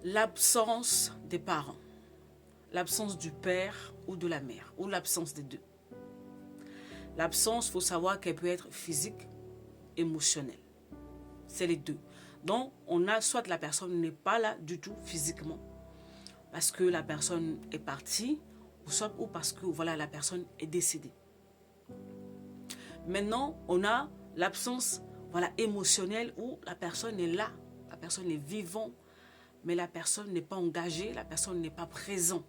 L'absence des parents, l'absence du père ou de la mère, ou l'absence des deux. L'absence, il faut savoir qu'elle peut être physique, émotionnelle. C'est les deux. Donc, on a soit la personne n'est pas là du tout physiquement, parce que la personne est partie, ou parce que voilà, la personne est décédée. Maintenant, on a l'absence émotionnelle où la personne est là, la personne est vivante, mais la personne n'est pas engagée, la personne n'est pas présente.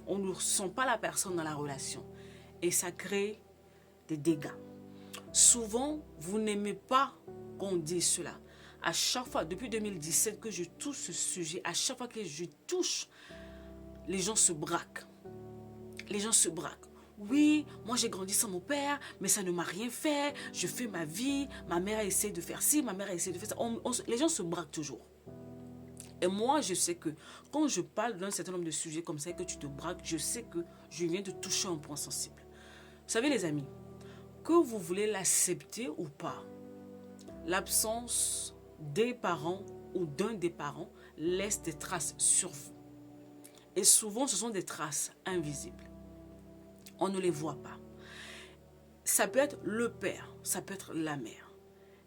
On ne ressent pas la personne dans la relation. Et ça crée des dégâts. Souvent, vous n'aimez pas qu'on dise cela. À chaque fois, depuis 2017 que je touche ce sujet, à chaque fois que je touche, les gens se braquent. Les gens se braquent. Oui, moi j'ai grandi sans mon père, mais ça ne m'a rien fait. Je fais ma vie, ma mère a essayé de faire ci, ma mère a essayé de faire ça. Les gens se braquent toujours. Et moi, je sais que quand je parle d'un certain nombre de sujets comme ça et que tu te braques, je sais que je viens de toucher un point sensible. Vous savez les amis, que vous voulez l'accepter ou pas, l'absence des parents ou d'un des parents laisse des traces sur vous. Et souvent, ce sont des traces invisibles. On ne les voit pas. Ça peut être le père, ça peut être la mère.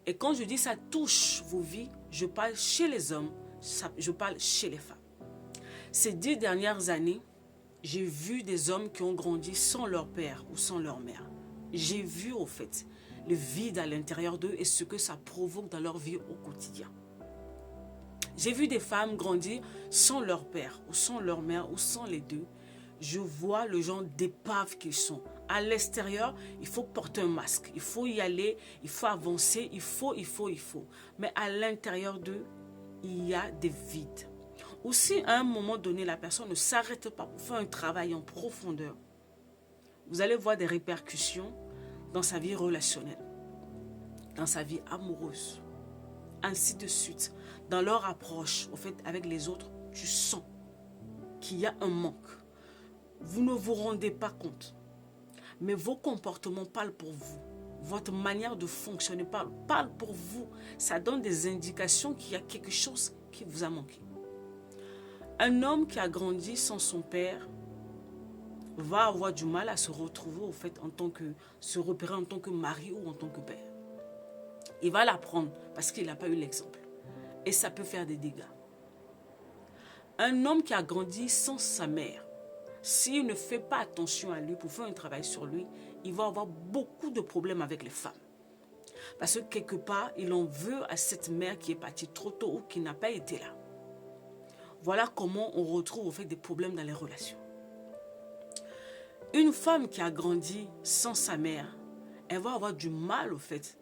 Et quand je dis ça touche vos vies, je parle chez les hommes, je parle chez les femmes. Ces 10 dernières années, j'ai vu des hommes qui ont grandi sans leur père ou sans leur mère. J'ai vu au fait le vide à l'intérieur d'eux et ce que ça provoque dans leur vie au quotidien. J'ai vu des femmes grandir sans leur père ou sans leur mère ou sans les deux. Je vois le genre d'épave qu'ils sont. À l'extérieur, il faut porter un masque. Il faut y aller, il faut avancer, il faut. Mais à l'intérieur d'eux, il y a des vides. Ou si à un moment donné, la personne ne s'arrête pas pour faire un travail en profondeur, vous allez voir des répercussions dans sa vie relationnelle, dans sa vie amoureuse, ainsi de suite. Dans leur approche, au fait, avec les autres, tu sens qu'il y a un manque. Vous ne vous rendez pas compte, mais vos comportements parlent pour vous. Votre manière de fonctionner parle pour vous. Ça donne des indications qu'il y a quelque chose qui vous a manqué. Un homme qui a grandi sans son père va avoir du mal à se retrouver au fait se repérer en tant que mari ou en tant que père. Il va l'apprendre parce qu'il n'a pas eu l'exemple. Et ça peut faire des dégâts. Un homme qui a grandi sans sa mère, s'il ne fait pas attention à lui pour faire un travail sur lui, il va avoir beaucoup de problèmes avec les femmes. Parce que quelque part, il en veut à cette mère qui est partie trop tôt ou qui n'a pas été là. Voilà comment on retrouve au fait des problèmes dans les relations. Une femme qui a grandi sans sa mère, elle va avoir du mal au fait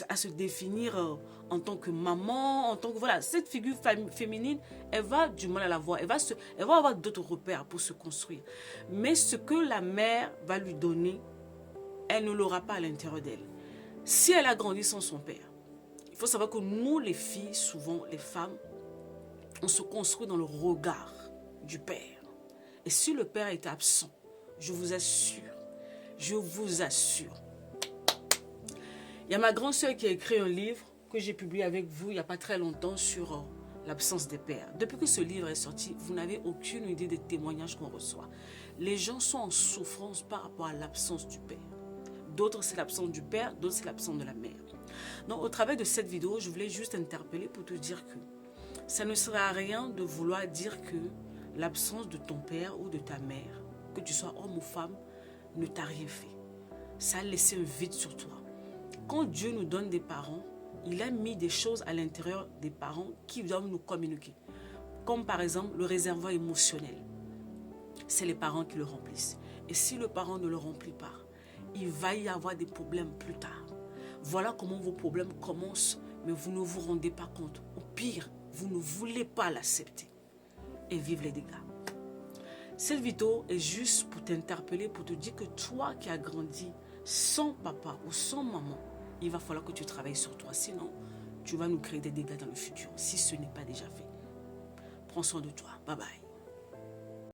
à se définir en tant que maman, en tant que cette figure féminine, elle va du mal à la voir, elle va avoir d'autres repères pour se construire. Mais ce que la mère va lui donner, elle ne l'aura pas à l'intérieur d'elle. Si elle a grandi sans son père, il faut savoir que nous les filles, souvent les femmes, on se construit dans le regard du père. Et si le père est absent, je vous assure, il y a ma grande sœur qui a écrit un livre que j'ai publié avec vous il n'y a pas très longtemps sur l'absence des pères. Depuis que ce livre est sorti, vous n'avez aucune idée des témoignages qu'on reçoit. Les gens sont en souffrance par rapport à l'absence du père. D'autres, c'est l'absence du père, d'autres, c'est l'absence de la mère. Donc, au travers de cette vidéo, je voulais juste interpeller pour te dire que ça ne sert à rien de vouloir dire que l'absence de ton père ou de ta mère, que tu sois homme ou femme, ne t'a rien fait. Ça a laissé un vide sur toi. Quand Dieu nous donne des parents, il a mis des choses à l'intérieur des parents qui doivent nous communiquer. Comme par exemple le réservoir émotionnel. C'est les parents qui le remplissent. Et si le parent ne le remplit pas, il va y avoir des problèmes plus tard. Voilà comment vos problèmes commencent, mais vous ne vous rendez pas compte. Ou pire, vous ne voulez pas l'accepter. Et vivre les dégâts. Cette vidéo est juste pour t'interpeller, pour te dire que toi qui as grandi sans papa ou sans maman, il va falloir que tu travailles sur toi. Sinon, tu vas nous créer des dégâts dans le futur, si ce n'est pas déjà fait. Prends soin de toi. Bye bye.